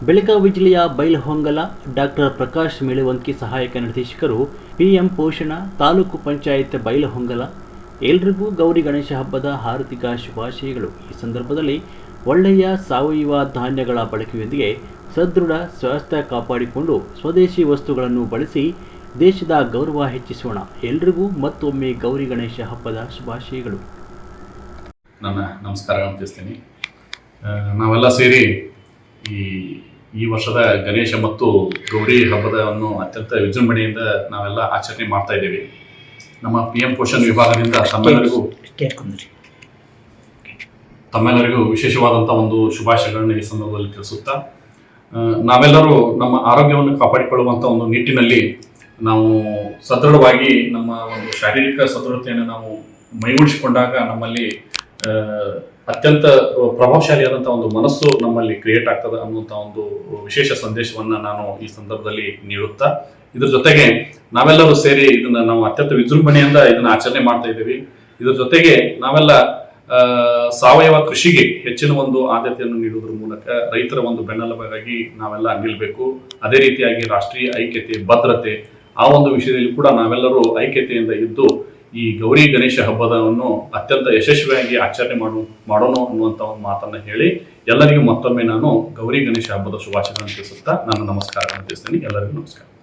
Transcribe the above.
ಬೆಳಗಾವಿ ಜಿಲ್ಲೆಯ ಬೈಲಹೊಂಗಲ ಡಾಕ್ಟರ್ ಪ್ರಕಾಶ್ ಮೆಳವಂಕಿ ಸಹಾಯಕ ನಿರ್ದೇಶಕರು ಪಿಎಂ ಪೋಷಣ ತಾಲೂಕು ಪಂಚಾಯತ್ ಬೈಲಹೊಂಗಲ ಎಲ್ರಿಗೂ ಗೌರಿ ಗಣೇಶ ಹಬ್ಬದ ಹಾರ್ದಿಕ ಶುಭಾಶಯಗಳು. ಈ ಸಂದರ್ಭದಲ್ಲಿ ಒಳ್ಳೆಯ ಸಾವಯವ ಧಾನ್ಯಗಳ ಬಳಕೆಯೊಂದಿಗೆ ಸದೃಢ ಸ್ವಾಸ್ಥ್ಯ ಕಾಪಾಡಿಕೊಂಡು ಸ್ವದೇಶಿ ವಸ್ತುಗಳನ್ನು ಬಳಸಿ ದೇಶದ ಗೌರವ ಹೆಚ್ಚಿಸೋಣ. ಎಲ್ರಿಗೂ ಮತ್ತೊಮ್ಮೆ ಗೌರಿ ಗಣೇಶ ಹಬ್ಬದ ಶುಭಾಶಯಗಳು. ನನ್ನ ನಮಸ್ಕಾರ ತಿಳಿಸ್ತೀನಿ. ನಾವೆಲ್ಲ ಸೇರಿ ಈ ವರ್ಷದ ಗಣೇಶ ಮತ್ತು ಗೌರಿ ಹಬ್ಬದವನ್ನು ಅತ್ಯಂತ ವಿಜೃಂಭಣೆಯಿಂದ ನಾವೆಲ್ಲ ಆಚರಣೆ ಮಾಡ್ತಾ ಇದ್ದೇವೆ. ನಮ್ಮ PM ಪೋಷಣ್ ವಿಭಾಗದಿಂದ ತಮ್ಮೆಲ್ಲರಿಗೂ ವಿಶೇಷವಾದಂಥ ಒಂದು ಶುಭಾಶಯಗಳನ್ನು ಈ ಸಂದರ್ಭದಲ್ಲಿ ತಿಳಿಸುತ್ತಾ, ನಾವೆಲ್ಲರೂ ನಮ್ಮ ಆರೋಗ್ಯವನ್ನು ಕಾಪಾಡಿಕೊಳ್ಳುವಂಥ ಒಂದು ನಿಟ್ಟಿನಲ್ಲಿ ನಾವು ಸದೃಢವಾಗಿ ನಮ್ಮ ಒಂದು ಶಾರೀರಿಕ ಸದೃಢತೆಯನ್ನು ನಾವು ಮೈಗೂಡಿಸಿಕೊಂಡಾಗ ನಮ್ಮಲ್ಲಿ ಅತ್ಯಂತ ಪ್ರಭಾವಶಾಲಿಯಾದಂಥ ಒಂದು ಮನಸ್ಸು ನಮ್ಮಲ್ಲಿ ಕ್ರಿಯೇಟ್ ಆಗ್ತದೆ ಅನ್ನುವಂಥ ಒಂದು ವಿಶೇಷ ಸಂದೇಶವನ್ನು ನಾನು ಈ ಸಂದರ್ಭದಲ್ಲಿ ನೀಡುತ್ತಾ, ಇದ್ರ ಜೊತೆಗೆ ನಾವೆಲ್ಲರೂ ಸೇರಿ ಇದನ್ನ ನಾವು ಅತ್ಯಂತ ವಿಜೃಂಭಣೆಯಿಂದ ಇದನ್ನ ಆಚರಣೆ ಮಾಡ್ತಾ ಇದ್ದೀವಿ. ಇದ್ರ ಜೊತೆಗೆ ನಾವೆಲ್ಲ ಸಾವಯವ ಕೃಷಿಗೆ ಹೆಚ್ಚಿನ ಒಂದು ಆದ್ಯತೆಯನ್ನು ನೀಡುವುದರ ಮೂಲಕ ರೈತರ ಒಂದು ಬೆನ್ನೆಲುಬಾಗಿ ನಾವೆಲ್ಲ ನಿಲ್ಲಬೇಕು. ಅದೇ ರೀತಿಯಾಗಿ ರಾಷ್ಟ್ರೀಯ ಐಕ್ಯತೆ, ಭದ್ರತೆ ಆ ಒಂದು ವಿಷಯದಲ್ಲಿ ಕೂಡ ನಾವೆಲ್ಲರೂ ಐಕ್ಯತೆಯಿಂದ ಇದ್ದು ಈ ಗೌರಿ ಗಣೇಶ ಹಬ್ಬದವನ್ನು ಅತ್ಯಂತ ಯಶಸ್ವಿಯಾಗಿ ಆಚರಣೆ ಮಾಡೋಣ ಅನ್ನುವಂಥ ಒಂದು ಮಾತನ್ನು ಹೇಳಿ ಎಲ್ಲರಿಗೂ ಮತ್ತೊಮ್ಮೆ ನಾನು ಗೌರಿ ಗಣೇಶ ಹಬ್ಬದ ಶುಭಾಶಯಗಳನ್ನು ತಿಳಿಸುತ್ತಾ ನಾನು ನಮಸ್ಕಾರಗಳನ್ನು ತಿಳಿಸ್ತೀನಿ. ಎಲ್ಲರಿಗೂ ನಮಸ್ಕಾರ.